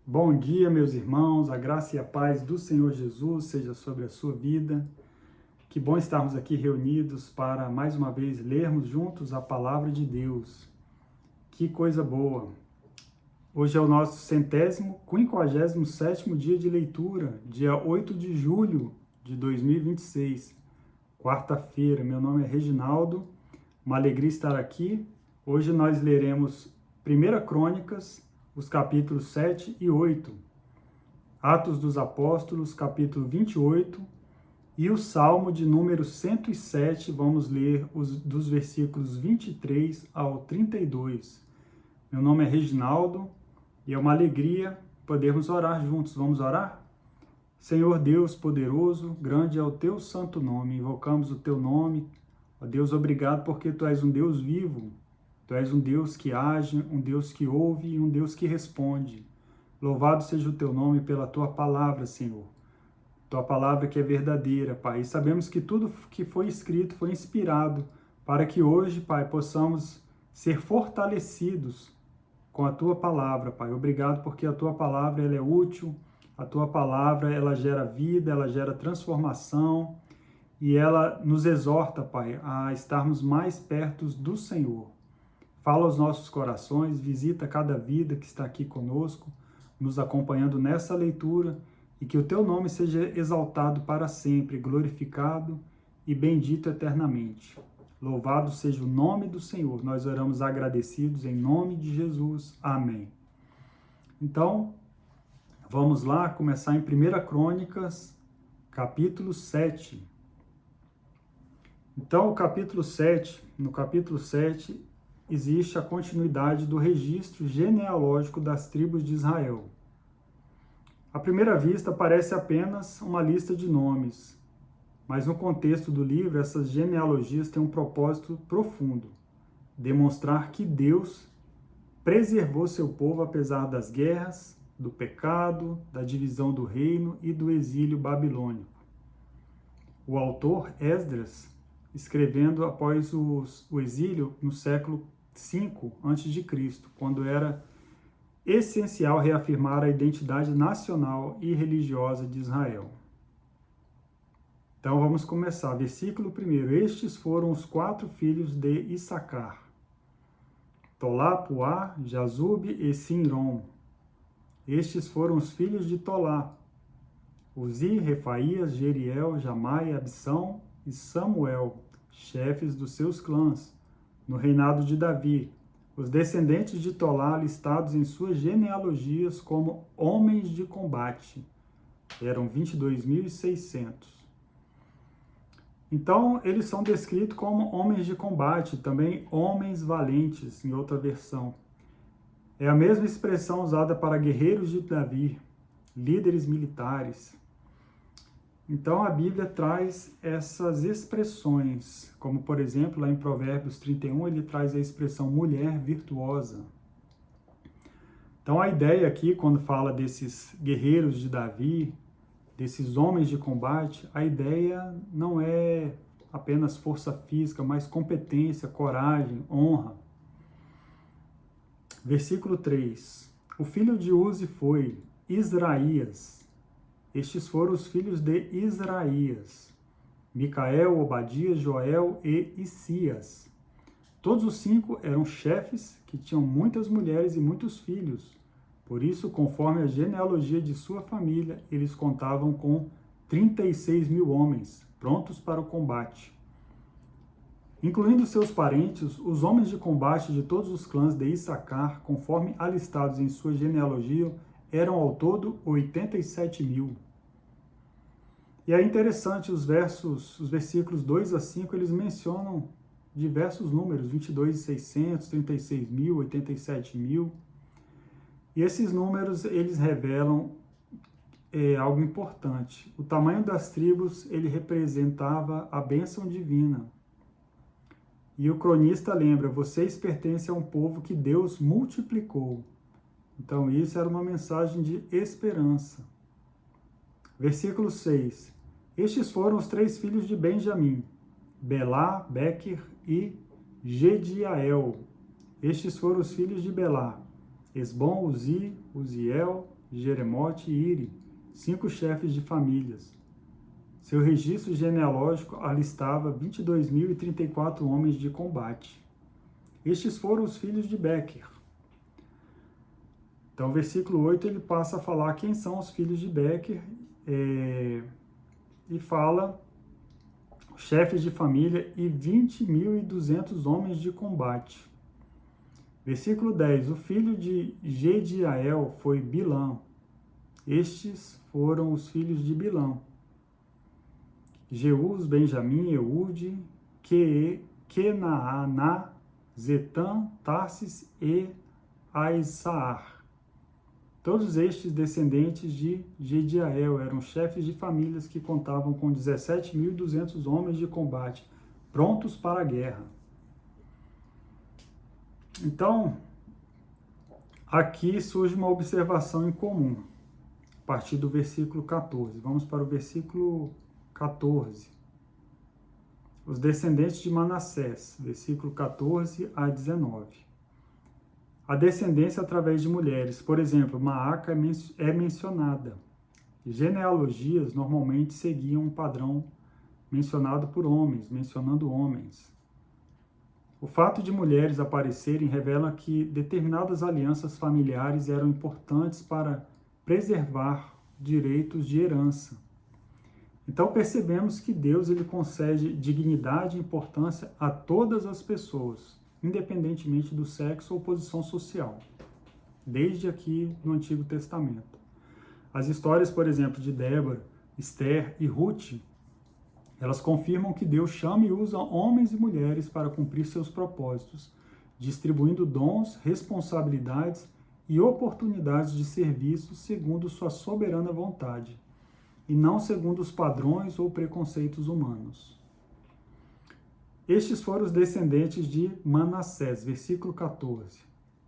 Bom dia, meus irmãos, a graça e a paz do Senhor Jesus seja sobre a sua vida. Que bom estarmos aqui reunidos para mais uma vez lermos juntos a palavra de Deus. Que coisa boa! Hoje é o nosso 157º dia de leitura, dia 8 de julho de 2026, quarta-feira. Meu nome é Reginaldo, uma alegria estar aqui. Hoje nós leremos 1 Crônicas, os capítulos 7 e 8, Atos dos Apóstolos, capítulo 28, e o Salmo de número 107, vamos ler dos versículos 23 ao 32. Meu nome é Reginaldo e é uma alegria podermos orar juntos. Vamos orar? Senhor Deus poderoso, grande é o teu santo nome, invocamos o teu nome. Ó Deus, obrigado porque tu és um Deus vivo, tu és um Deus que age, um Deus que ouve e um Deus que responde. Louvado seja o teu nome pela tua palavra, Senhor. Tua palavra que é verdadeira, Pai. E sabemos que tudo que foi escrito foi inspirado para que hoje, Pai, possamos ser fortalecidos com a tua palavra, Pai. Obrigado porque a tua palavra ela é útil, a tua palavra ela gera vida, ela gera transformação e ela nos exorta, Pai, a estarmos mais perto do Senhor. Fala aos nossos corações, visita cada vida que está aqui conosco, nos acompanhando nessa leitura, e que o teu nome seja exaltado para sempre, glorificado e bendito eternamente. Louvado seja o nome do Senhor. Nós oramos agradecidos em nome de Jesus. Amém. Então, vamos lá começar em 1 Crônicas, capítulo 7. Então, no capítulo 7, existe a continuidade do registro genealógico das tribos de Israel. À primeira vista, parece apenas uma lista de nomes, mas no contexto do livro, essas genealogias têm um propósito profundo: demonstrar que Deus preservou seu povo apesar das guerras, do pecado, da divisão do reino e do exílio babilônico. O autor Esdras, escrevendo após o exílio no século V a.C., quando era essencial reafirmar a identidade nacional e religiosa de Israel. Então vamos começar. Versículo 1. Estes foram os 4 filhos de Issacar: Tolá, Puá, Jazube e Sinrom. Estes foram os filhos de Tolá: Uzi, Refaías, Jeriel, Jamai, Abissão e Samuel, chefes dos seus clãs, no reinado de Davi. Os descendentes de Tolá, listados em suas genealogias como homens de combate, eram 22.600. Então, eles são descritos como homens de combate, também homens valentes, em outra versão. É a mesma expressão usada para guerreiros de Davi, líderes militares. Então, a Bíblia traz essas expressões, como, por exemplo, lá em Provérbios 31, ele traz a expressão mulher virtuosa. Então, a ideia aqui, quando fala desses guerreiros de Davi, desses homens de combate, a ideia não é apenas força física, mas competência, coragem, honra. Versículo 3. O filho de Uzi foi Israías. Estes foram os filhos de Israías: Micael, Obadias, Joel e Isias. Todos os 5 eram chefes que tinham muitas mulheres e muitos filhos. Por isso, conforme a genealogia de sua família, eles contavam com 36.000 homens, prontos para o combate. Incluindo seus parentes, os homens de combate de todos os clãs de Issacar, conforme alistados em sua genealogia, eram ao todo 87.000. E é interessante, os versículos 2 a 5, eles mencionam diversos números: 22.600, 36.000, 87.000. E esses números, eles revelam algo importante. O tamanho das tribos, ele representava a bênção divina. E o cronista lembra: vocês pertencem a um povo que Deus multiplicou. Então, isso era uma mensagem de esperança. Versículo 6. Estes foram os 3 filhos de Benjamim: Belá, Bequer e Gediael. Estes foram os filhos de Belá: Esbom, Uzi, Uziel, Jeremote e Iri, 5 chefes de famílias. Seu registro genealógico alistava 22.034 homens de combate. Estes foram os filhos de Bequer. Então, versículo 8, ele passa a falar quem são os filhos de Bequer, e fala chefes de família e 20.200 homens de combate. Versículo 10, o filho de Jediael foi Bilã. Estes foram os filhos de Bilã: Jeús, Benjamim, Eude, Kenaaná, Zetã, Tarsis e Aisaar. Todos estes descendentes de Jediael eram chefes de famílias que contavam com 17.200 homens de combate, prontos para a guerra. Então, aqui surge uma observação em comum, a partir do versículo 14. Vamos para o versículo 14. Os descendentes de Manassés, versículo 14 a 19. A descendência através de mulheres, por exemplo, Maaca é mencionada. Genealogias normalmente seguiam um padrão mencionado por homens, mencionando homens. O fato de mulheres aparecerem revela que determinadas alianças familiares eram importantes para preservar direitos de herança. Então percebemos que Deus ele concede dignidade e importância a todas as pessoas, independentemente do sexo ou posição social, desde aqui no Antigo Testamento. As histórias, por exemplo, de Débora, Esther e Ruth, elas confirmam que Deus chama e usa homens e mulheres para cumprir seus propósitos, distribuindo dons, responsabilidades e oportunidades de serviço segundo sua soberana vontade, e não segundo os padrões ou preconceitos humanos. Estes foram os descendentes de Manassés, versículo 14.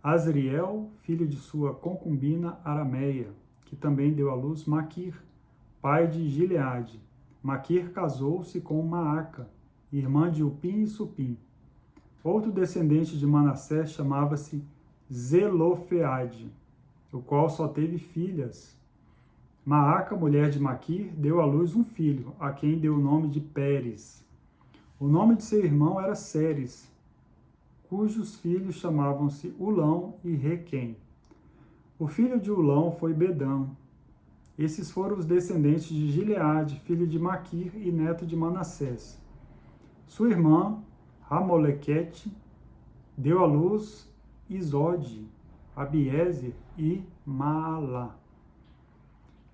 Asriel, filho de sua concubina Arameia, que também deu à luz Maquir, pai de Gileade. Maquir casou-se com Maaca, irmã de Upim e Supim. Outro descendente de Manassés chamava-se Zelofeade, o qual só teve filhas. Maaca, mulher de Maquir, deu à luz um filho, a quem deu o nome de Pérez. O nome de seu irmão era Ceres, cujos filhos chamavam-se Ulão e Requém. O filho de Ulão foi Bedão. Esses foram os descendentes de Gileade, filho de Maquir e neto de Manassés. Sua irmã, Ramolequete, deu à luz Isode, Abiezer e Maalá.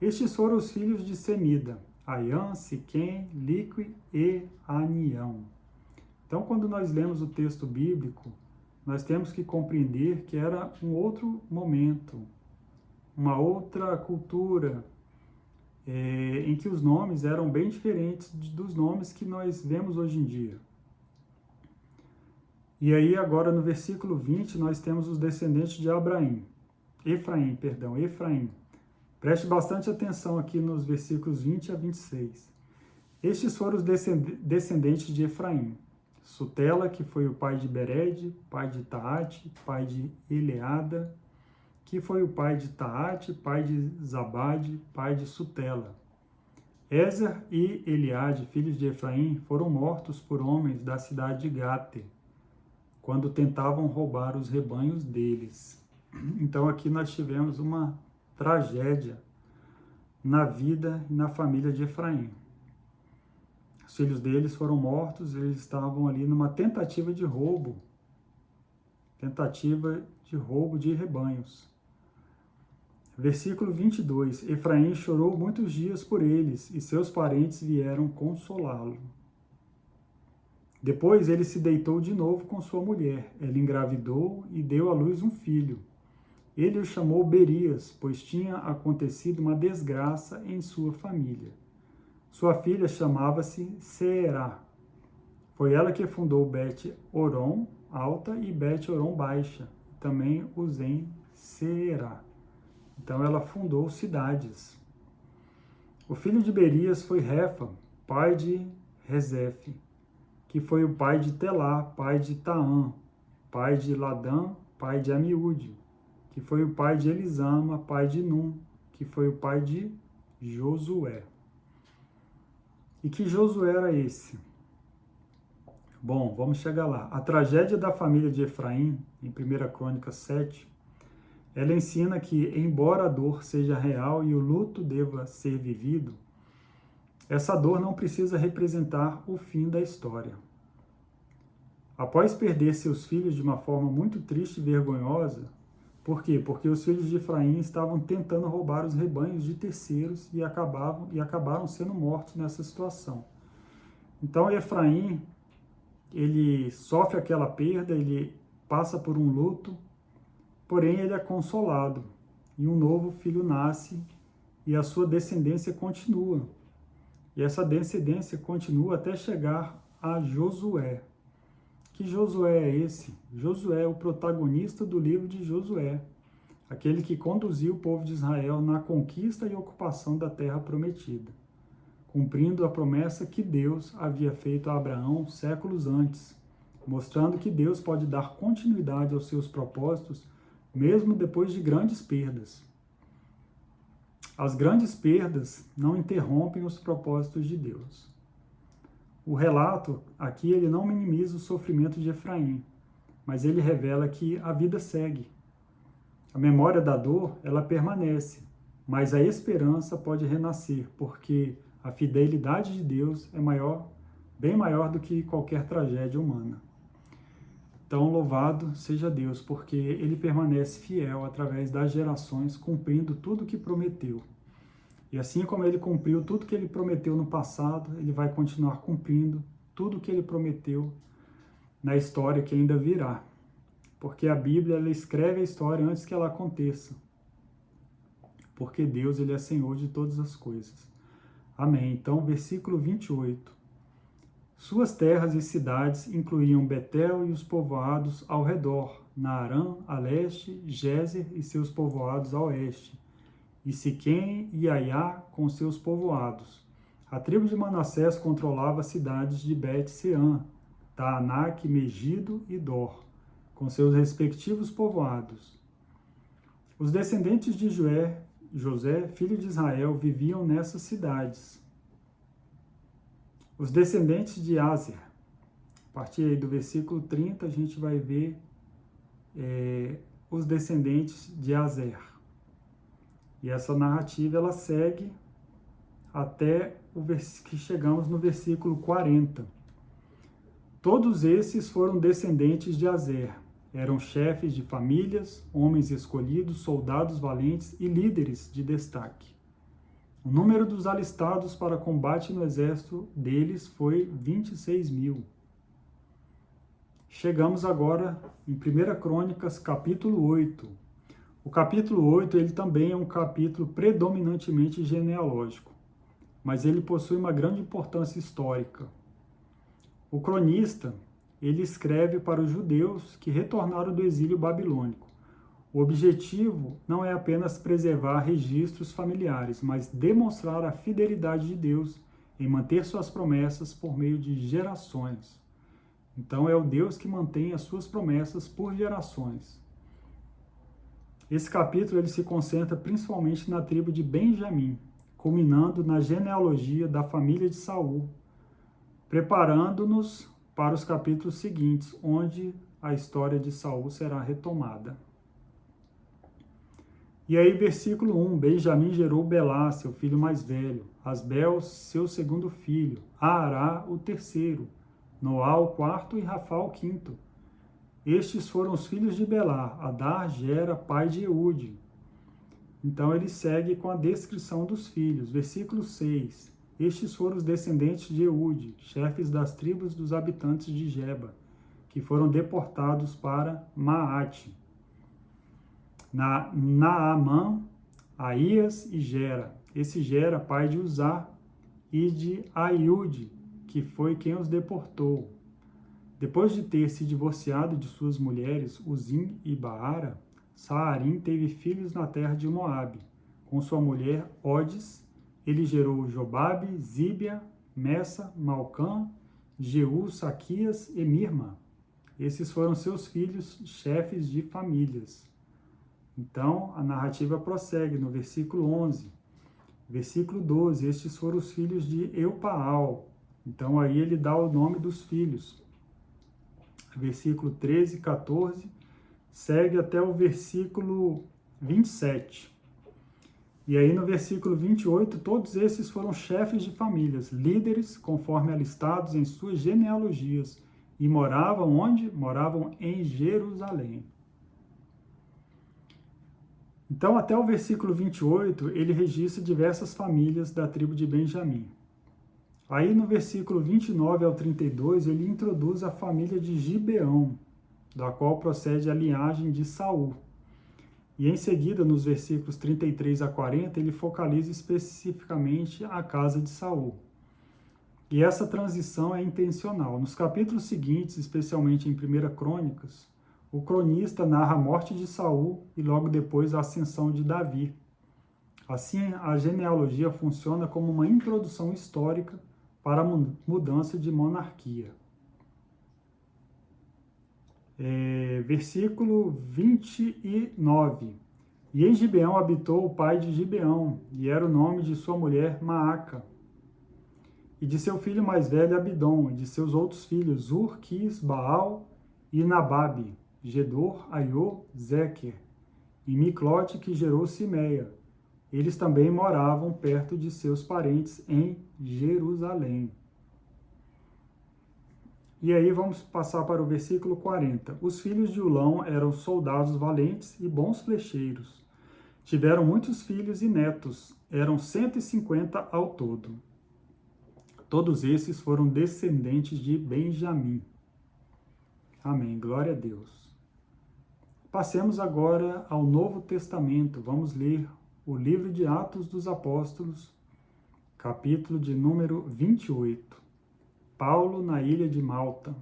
Estes foram os filhos de Semida, Aiã, Siquém, Lique e Anião. Então, quando nós lemos o texto bíblico, nós temos que compreender que era um outro momento, uma outra cultura, em que os nomes eram bem diferentes dos nomes que nós vemos hoje em dia. E aí, agora no versículo 20, nós temos os descendentes de Efraim. Preste bastante atenção aqui nos versículos 20 a 26. Estes foram os descendentes de Efraim. Sutela, que foi o pai de Bered, pai de Taate, pai de Eleada, que foi o pai de Taate, pai de Zabade, pai de Sutela. Ezer e Eliade, filhos de Efraim, foram mortos por homens da cidade de Gate, quando tentavam roubar os rebanhos deles. Então aqui nós tivemos uma tragédia na vida e na família de Efraim. Os filhos deles foram mortos, eles estavam ali numa tentativa de roubo de rebanhos. Versículo 22, Efraim chorou muitos dias por eles, e seus parentes vieram consolá-lo. Depois ele se deitou de novo com sua mulher, ela engravidou e deu à luz um filho. Ele o chamou Berias, pois tinha acontecido uma desgraça em sua família. Sua filha chamava-se Seerá. Foi ela que fundou Bet-Oron Alta e Bet-Oron Baixa, e também Uzem Seerá. Então ela fundou cidades. O filho de Berias foi Refa, pai de Rezefe, que foi o pai de Telá, pai de Taã, pai de Ladã, pai de Amiúde, que foi o pai de Elisama, pai de Num, que foi o pai de Josué. E que Josué era esse? Bom, vamos chegar lá. A tragédia da família de Efraim, em 1 Crônicas 7, ela ensina que, embora a dor seja real e o luto deva ser vivido, essa dor não precisa representar o fim da história. Após perder seus filhos de uma forma muito triste e vergonhosa, por quê? Porque os filhos de Efraim estavam tentando roubar os rebanhos de terceiros e acabaram sendo mortos nessa situação. Então Efraim, ele sofre aquela perda, ele passa por um luto, porém ele é consolado e um novo filho nasce e a sua descendência continua. E essa descendência continua até chegar a Josué. Que Josué é esse? Josué é o protagonista do livro de Josué, aquele que conduziu o povo de Israel na conquista e ocupação da terra prometida, cumprindo a promessa que Deus havia feito a Abraão séculos antes, mostrando que Deus pode dar continuidade aos seus propósitos mesmo depois de grandes perdas. As grandes perdas não interrompem os propósitos de Deus. O relato aqui ele não minimiza o sofrimento de Efraim, mas ele revela que a vida segue. A memória da dor, ela permanece, mas a esperança pode renascer, porque a fidelidade de Deus é bem maior do que qualquer tragédia humana. Então, louvado seja Deus, porque ele permanece fiel através das gerações, cumprindo tudo o que prometeu. E assim como ele cumpriu tudo que ele prometeu no passado, ele vai continuar cumprindo tudo que ele prometeu na história que ainda virá. Porque a Bíblia ela escreve a história antes que ela aconteça. Porque Deus ele é Senhor de todas as coisas. Amém. Então, versículo 28. Suas terras e cidades incluíam Betel e os povoados ao redor, Naarã a leste, Gézer e seus povoados a oeste, e Siquém e Aiá com seus povoados. A tribo de Manassés controlava as cidades de Bet-Seã, Taanac, Megido e Dor, com seus respectivos povoados. Os descendentes de José, filho de Israel, viviam nessas cidades. Os descendentes de Aser, a partir aí do versículo 30, a gente vai ver os descendentes de Aser. E essa narrativa ela segue até que chegamos no versículo 40. Todos esses foram descendentes de Aser. Eram chefes de famílias, homens escolhidos, soldados valentes e líderes de destaque. O número dos alistados para combate no exército deles foi 26.000. Chegamos agora em 1 Crônicas, capítulo 8. O capítulo 8 ele também é um capítulo predominantemente genealógico, mas ele possui uma grande importância histórica. O cronista ele escreve para os judeus que retornaram do exílio babilônico. O objetivo não é apenas preservar registros familiares, mas demonstrar a fidelidade de Deus em manter suas promessas por meio de gerações. Então é o Deus que mantém as suas promessas por gerações. Esse capítulo ele se concentra principalmente na tribo de Benjamim, culminando na genealogia da família de Saul, preparando-nos para os capítulos seguintes, onde a história de Saul será retomada. E aí, versículo 1, Benjamim gerou Belá, seu filho mais velho, Asbel, seu segundo filho, Aará, o terceiro, Noá, o quarto, e Rafá, o quinto. Estes foram os filhos de Belá, Adar, Gera, pai de Eude. Então ele segue com a descrição dos filhos. Versículo 6. Estes foram os descendentes de Eude, chefes das tribos dos habitantes de Geba, que foram deportados para Maate. Naamã, Aías e Gera. Esse Gera, pai de Uzá e de Aiude, que foi quem os deportou. Depois de ter se divorciado de suas mulheres, Uzim e Baara, Saarim teve filhos na terra de Moabe. Com sua mulher Odes, ele gerou Jobabe, Zíbia, Messa, Malcã, Jeú, Saquias e Mirma. Esses foram seus filhos, chefes de famílias. Então, a narrativa prossegue no versículo 11. Versículo 12, estes foram os filhos de Eupaal. Então, aí ele dá o nome dos filhos. Versículo 13, 14, segue até o versículo 27. E aí no versículo 28, todos esses foram chefes de famílias, líderes, conforme alistados em suas genealogias. E moravam onde? Moravam em Jerusalém. Então, até o versículo 28, ele registra diversas famílias da tribo de Benjamim. Aí no versículo 29 ao 32, ele introduz a família de Gibeão, da qual procede a linhagem de Saul. E em seguida, nos versículos 33 a 40, ele focaliza especificamente a casa de Saul. E essa transição é intencional. Nos capítulos seguintes, especialmente em 1 Crônicas, o cronista narra a morte de Saul e logo depois a ascensão de Davi. Assim, a genealogia funciona como uma introdução histórica para a mudança de monarquia. Versículo 29. E em Gibeão habitou o pai de Gibeão, e era o nome de sua mulher Maaca, e de seu filho mais velho Abidom, e de seus outros filhos Ur, Quis, Baal e Nababe, Gedor, Aiô, Zequer, e Miclote, que gerou Simeia. Eles também moravam perto de seus parentes em Jerusalém. E aí vamos passar para o versículo 40. Os filhos de Ulão eram soldados valentes e bons flecheiros. Tiveram muitos filhos e netos, eram 150 ao todo. Todos esses foram descendentes de Benjamim. Amém. Glória a Deus. Passemos agora ao Novo Testamento. Vamos ler o livro de Atos dos Apóstolos, capítulo de número 28. Paulo na ilha de Malta.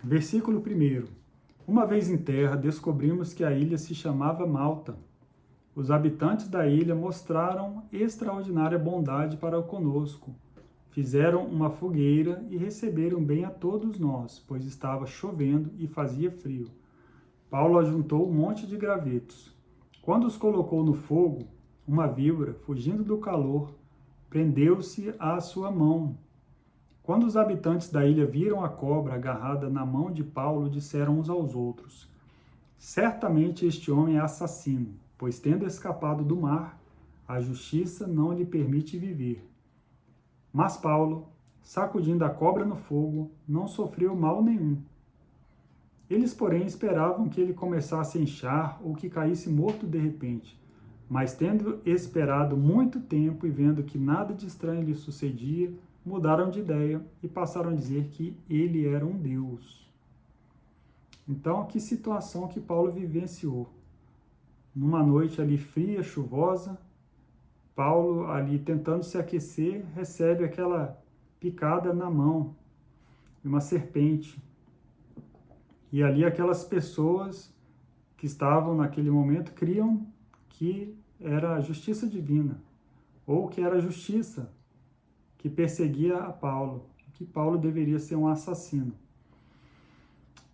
Versículo 1. Uma vez em terra, descobrimos que a ilha se chamava Malta. Os habitantes da ilha mostraram extraordinária bondade para conosco. Fizeram uma fogueira e receberam bem a todos nós, pois estava chovendo e fazia frio. Paulo ajuntou um monte de gravetos. Quando os colocou no fogo, uma víbora, fugindo do calor, prendeu-se à sua mão. Quando os habitantes da ilha viram a cobra agarrada na mão de Paulo, disseram uns aos outros: certamente este homem é assassino, pois tendo escapado do mar, a justiça não lhe permite viver. Mas Paulo, sacudindo a cobra no fogo, não sofreu mal nenhum. Eles, porém, esperavam que ele começasse a inchar ou que caísse morto de repente. Mas tendo esperado muito tempo e vendo que nada de estranho lhe sucedia, mudaram de ideia e passaram a dizer que ele era um deus. Então, que situação que Paulo vivenciou. Numa noite ali fria, chuvosa, Paulo ali tentando se aquecer, recebe aquela picada na mão de uma serpente. E ali aquelas pessoas que estavam naquele momento criam que era a justiça divina, ou que era a justiça que perseguia a Paulo, que Paulo deveria ser um assassino.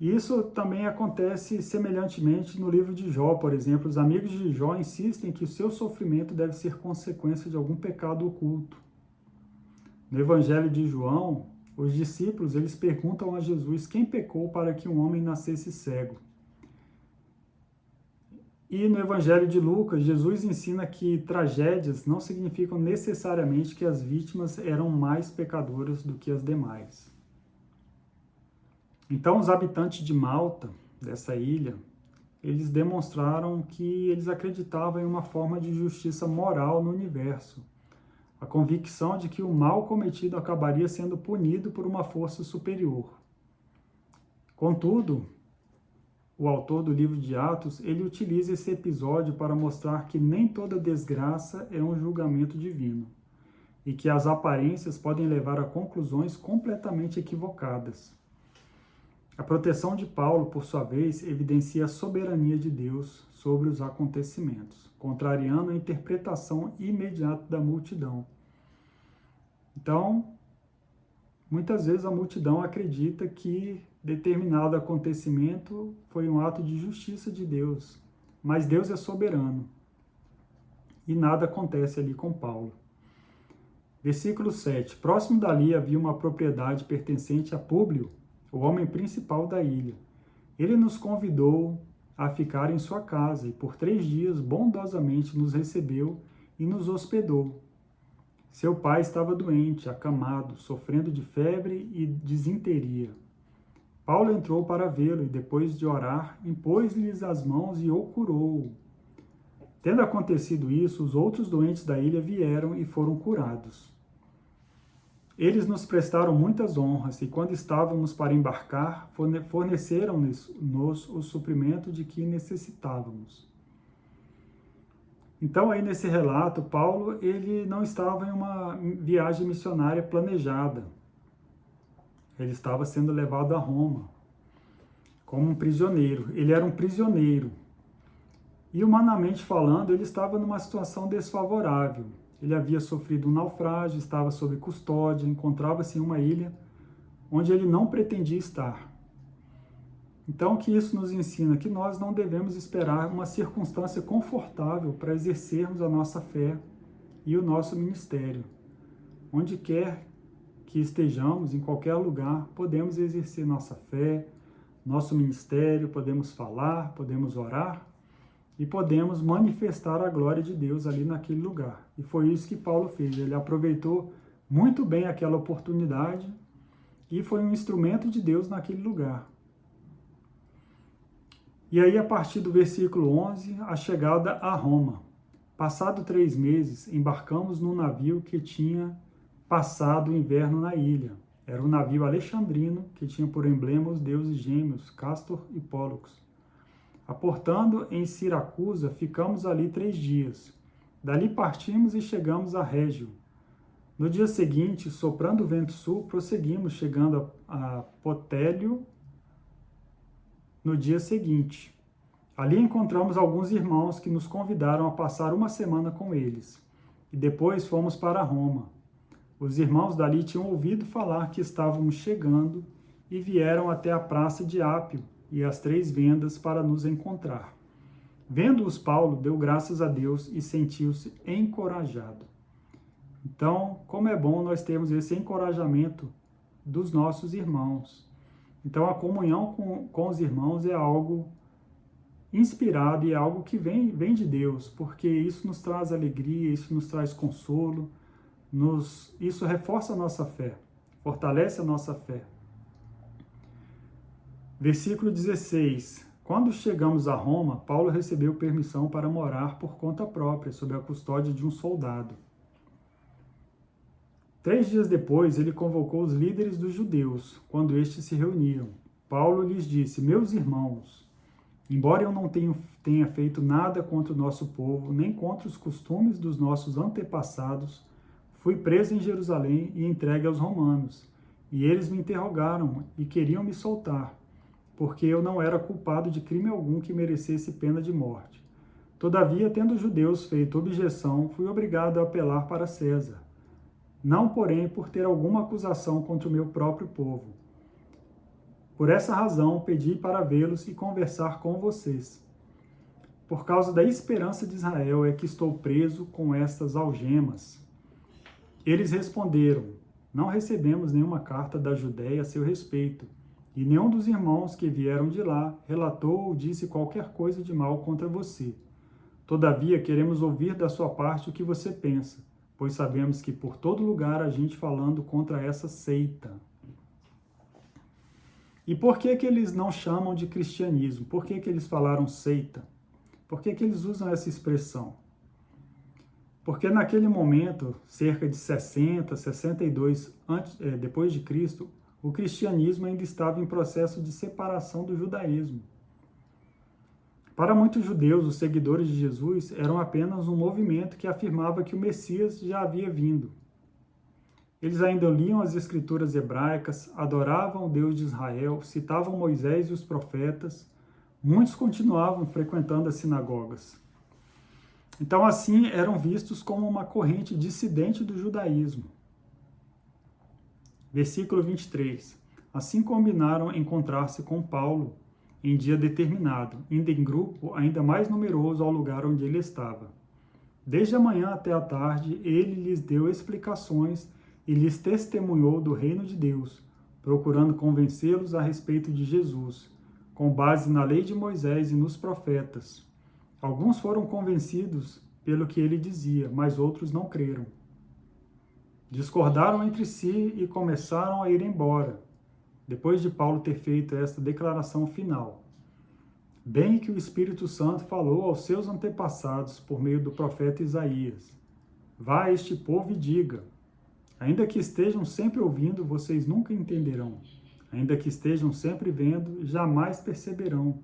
E isso também acontece semelhantemente no livro de Jó, por exemplo. Os amigos de Jó insistem que o seu sofrimento deve ser consequência de algum pecado oculto. No Evangelho de João, os discípulos eles perguntam a Jesus quem pecou para que um homem nascesse cego. E no Evangelho de Lucas, Jesus ensina que tragédias não significam necessariamente que as vítimas eram mais pecadoras do que as demais. Então, os habitantes de Malta, dessa ilha, eles demonstraram que eles acreditavam em uma forma de justiça moral no universo. A convicção de que o mal cometido acabaria sendo punido por uma força superior. Contudo, o autor do livro de Atos, ele utiliza esse episódio para mostrar que nem toda desgraça é um julgamento divino e que as aparências podem levar a conclusões completamente equivocadas. A proteção de Paulo, por sua vez, evidencia a soberania de Deus sobre os acontecimentos, contrariando a interpretação imediata da multidão. Então, muitas vezes a multidão acredita que determinado acontecimento foi um ato de justiça de Deus, mas Deus é soberano e nada acontece ali com Paulo. Versículo 7. Próximo dali havia uma propriedade pertencente a Públio, o homem principal da ilha. Ele nos convidou a ficar em sua casa e por 3 dias bondosamente nos recebeu e nos hospedou. Seu pai estava doente, acamado, sofrendo de febre e disenteria. Paulo entrou para vê-lo e, depois de orar, impôs-lhes as mãos e o curou. Tendo acontecido isso, os outros doentes da ilha vieram e foram curados. Eles nos prestaram muitas honras e, quando estávamos para embarcar, forneceram-nos o suprimento de que necessitávamos. Então, aí nesse relato, Paulo ele não estava em uma viagem missionária planejada. Ele estava sendo levado a Roma como um prisioneiro. Ele era um prisioneiro. E, humanamente falando, ele estava numa situação desfavorável. Ele havia sofrido um naufrágio, estava sob custódia, encontrava-se em uma ilha onde ele não pretendia estar. Então, o que isso nos ensina? Que nós não devemos esperar uma circunstância confortável para exercermos a nossa fé e o nosso ministério. Onde quer que estejamos, em qualquer lugar, podemos exercer nossa fé, nosso ministério, podemos falar, podemos orar e podemos manifestar a glória de Deus ali naquele lugar. E foi isso que Paulo fez. Ele aproveitou muito bem aquela oportunidade e foi um instrumento de Deus naquele lugar. E aí, a partir do versículo 11, a chegada a Roma. Passado 3 meses, embarcamos num navio que tinha passado o inverno na ilha. Era um navio alexandrino que tinha por emblema os deuses gêmeos, Castor e Pólux. Aportando em Siracusa, ficamos ali 3 dias. Dali partimos e chegamos a Régio. No dia seguinte, soprando o vento sul, prosseguimos, chegando a Potélio, no dia seguinte. Ali encontramos alguns irmãos que nos convidaram a passar uma semana com eles. E depois fomos para Roma. Os irmãos dali tinham ouvido falar que estávamos chegando e vieram até a praça de Ápio e as 3 vendas para nos encontrar. Vendo-os, Paulo deu graças a Deus e sentiu-se encorajado. Então, como é bom nós termos esse encorajamento dos nossos irmãos. Então, a comunhão com os irmãos é algo inspirado e é algo que vem de Deus, porque isso nos traz alegria, isso nos traz consolo, isso reforça a nossa fé, fortalece a nossa fé. Versículo 16. Quando chegamos a Roma, Paulo recebeu permissão para morar por conta própria, sob a custódia de um soldado. 3 dias depois, ele convocou os líderes dos judeus, quando estes se reuniram. Paulo lhes disse: meus irmãos, embora eu não tenha feito nada contra o nosso povo, nem contra os costumes dos nossos antepassados, fui preso em Jerusalém e entregue aos romanos. E eles me interrogaram e queriam me soltar, porque eu não era culpado de crime algum que merecesse pena de morte. Todavia, tendo os judeus feito objeção, fui obrigado a apelar para César. Não, porém, por ter alguma acusação contra o meu próprio povo. Por essa razão, pedi para vê-los e conversar com vocês. Por causa da esperança de Israel é que estou preso com estas algemas. Eles responderam: não recebemos nenhuma carta da Judéia a seu respeito, e nenhum dos irmãos que vieram de lá relatou ou disse qualquer coisa de mal contra você. Todavia, queremos ouvir da sua parte o que você pensa, pois sabemos que por todo lugar há gente falando contra essa seita. E por que eles não chamam de cristianismo? Por que eles falaram seita? Por que eles usam essa expressão? Porque naquele momento, cerca de 60, 62 depois de Cristo, o cristianismo ainda estava em processo de separação do judaísmo. Para muitos judeus, os seguidores de Jesus eram apenas um movimento que afirmava que o Messias já havia vindo. Eles ainda liam as escrituras hebraicas, adoravam o Deus de Israel, citavam Moisés e os profetas. Muitos continuavam frequentando as sinagogas. Então, assim, eram vistos como uma corrente dissidente do judaísmo. Versículo 23. Assim combinaram encontrar-se com Paulo em dia determinado, indo em grupo ainda mais numeroso ao lugar onde ele estava. Desde a manhã até a tarde, ele lhes deu explicações e lhes testemunhou do reino de Deus, procurando convencê-los a respeito de Jesus, com base na lei de Moisés e nos profetas. Alguns foram convencidos pelo que ele dizia, mas outros não creram. Discordaram entre si e começaram a ir embora, depois de Paulo ter feito esta declaração final. Bem que o Espírito Santo falou aos seus antepassados por meio do profeta Isaías: vá a este povo e diga: ainda que estejam sempre ouvindo, vocês nunca entenderão. Ainda que estejam sempre vendo, jamais perceberão.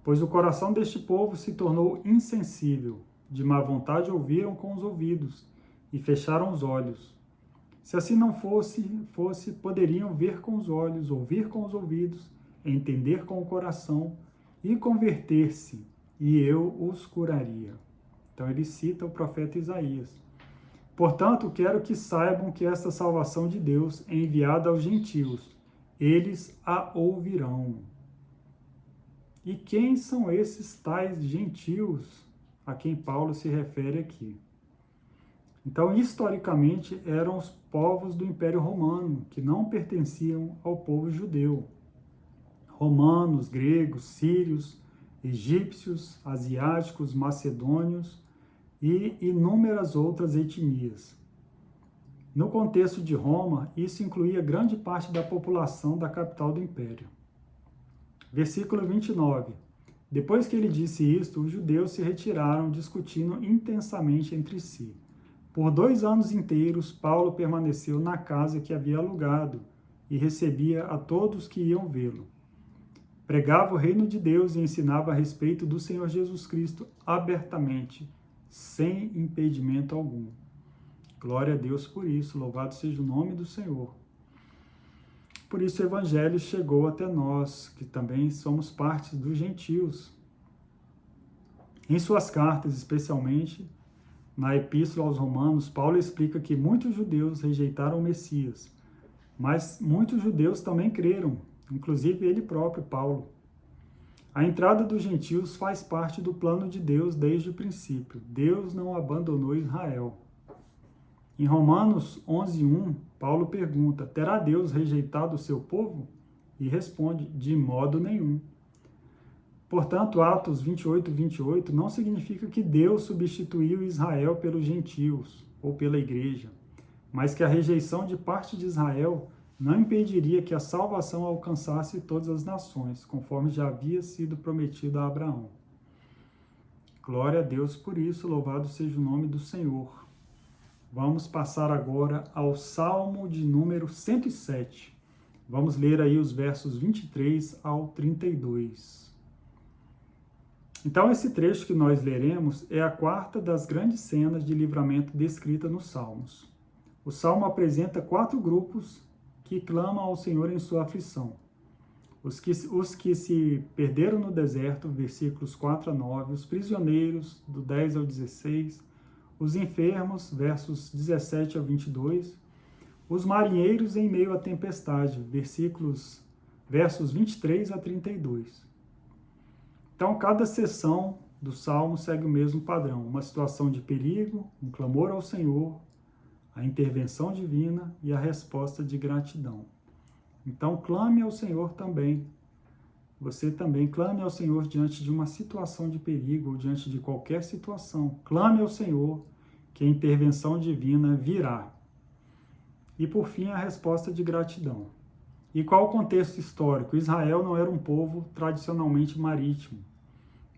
Pois o coração deste povo se tornou insensível. De má vontade ouviram com os ouvidos e fecharam os olhos. Se assim não fosse, poderiam ver com os olhos, ouvir com os ouvidos, entender com o coração e converter-se, e eu os curaria. Então ele cita o profeta Isaías. Portanto, quero que saibam que esta salvação de Deus é enviada aos gentios. Eles a ouvirão. E quem são esses tais gentios a quem Paulo se refere aqui? Então, historicamente, eram os povos do Império Romano, que não pertenciam ao povo judeu. Romanos, gregos, sírios, egípcios, asiáticos, macedônios e inúmeras outras etnias. No contexto de Roma, isso incluía grande parte da população da capital do Império. Versículo 29. Depois que ele disse isto, os judeus se retiraram, discutindo intensamente entre si. Por 2 anos inteiros, Paulo permaneceu na casa que havia alugado e recebia a todos que iam vê-lo. Pregava o reino de Deus e ensinava a respeito do Senhor Jesus Cristo abertamente, sem impedimento algum. Glória a Deus por isso, louvado seja o nome do Senhor. Por isso o Evangelho chegou até nós, que também somos parte dos gentios. Em suas cartas, especialmente na Epístola aos Romanos, Paulo explica que muitos judeus rejeitaram o Messias, mas muitos judeus também creram, inclusive ele próprio, Paulo. A entrada dos gentios faz parte do plano de Deus desde o princípio. Deus não abandonou Israel. Em Romanos 11:1, Paulo pergunta: terá Deus rejeitado o seu povo? E responde: de modo nenhum. Portanto, Atos 28 não significa que Deus substituiu Israel pelos gentios ou pela igreja, mas que a rejeição de parte de Israel não impediria que a salvação alcançasse todas as nações, conforme já havia sido prometido a Abraão. Glória a Deus por isso, louvado seja o nome do Senhor. Vamos passar agora ao Salmo de número 107. Vamos ler aí os versos 23 ao 32. Então, esse trecho que nós leremos é a quarta das grandes cenas de livramento descrita nos Salmos. O Salmo apresenta 4 grupos que clamam ao Senhor em sua aflição. Os que se perderam no deserto, versículos 4 a 9, os prisioneiros, do 10 ao 16, os enfermos, versos 17 a 22, os marinheiros em meio à tempestade, versos 23 a 32. Então, cada seção do Salmo segue o mesmo padrão: uma situação de perigo, um clamor ao Senhor, a intervenção divina e a resposta de gratidão. Então, clame ao Senhor também. Você também clame ao Senhor diante de uma situação de perigo ou diante de qualquer situação. Clame ao Senhor, que a intervenção divina virá. E, por fim, a resposta de gratidão. E qual o contexto histórico? Israel não era um povo tradicionalmente marítimo.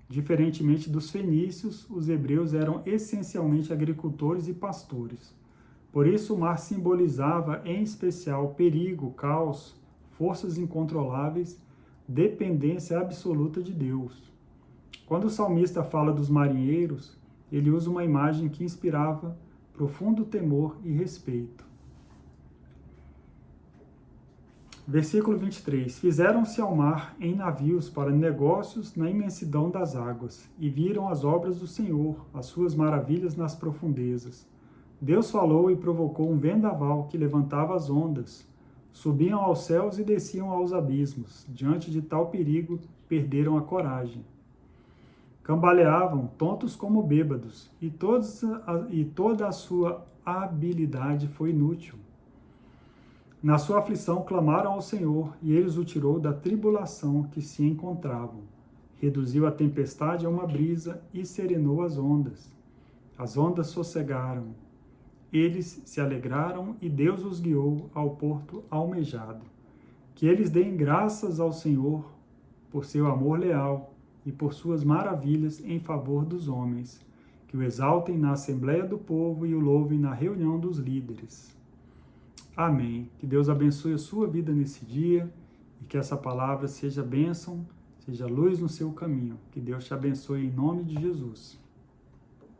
Diferentemente dos fenícios, os hebreus eram essencialmente agricultores e pastores. Por isso, o mar simbolizava, em especial, perigo, caos, forças incontroláveis, dependência absoluta de Deus. Quando o salmista fala dos marinheiros, ele usa uma imagem que inspirava profundo temor e respeito. Versículo 23. Fizeram-se ao mar em navios para negócios na imensidão das águas, e viram as obras do Senhor, as suas maravilhas nas profundezas. Deus falou e provocou um vendaval que levantava as ondas. Subiam aos céus e desciam aos abismos. Diante de tal perigo, perderam a coragem. Cambaleavam, tontos como bêbados, e toda a sua habilidade foi inútil. Na sua aflição clamaram ao Senhor, e ele os tirou da tribulação que se encontravam. Reduziu a tempestade a uma brisa e serenou as ondas. As ondas sossegaram. Eles se alegraram e Deus os guiou ao porto almejado. Que eles deem graças ao Senhor por seu amor leal e por suas maravilhas em favor dos homens. Que o exaltem na assembleia do povo e o louvem na reunião dos líderes. Amém. Que Deus abençoe a sua vida nesse dia e que essa palavra seja bênção, seja luz no seu caminho. Que Deus te abençoe em nome de Jesus.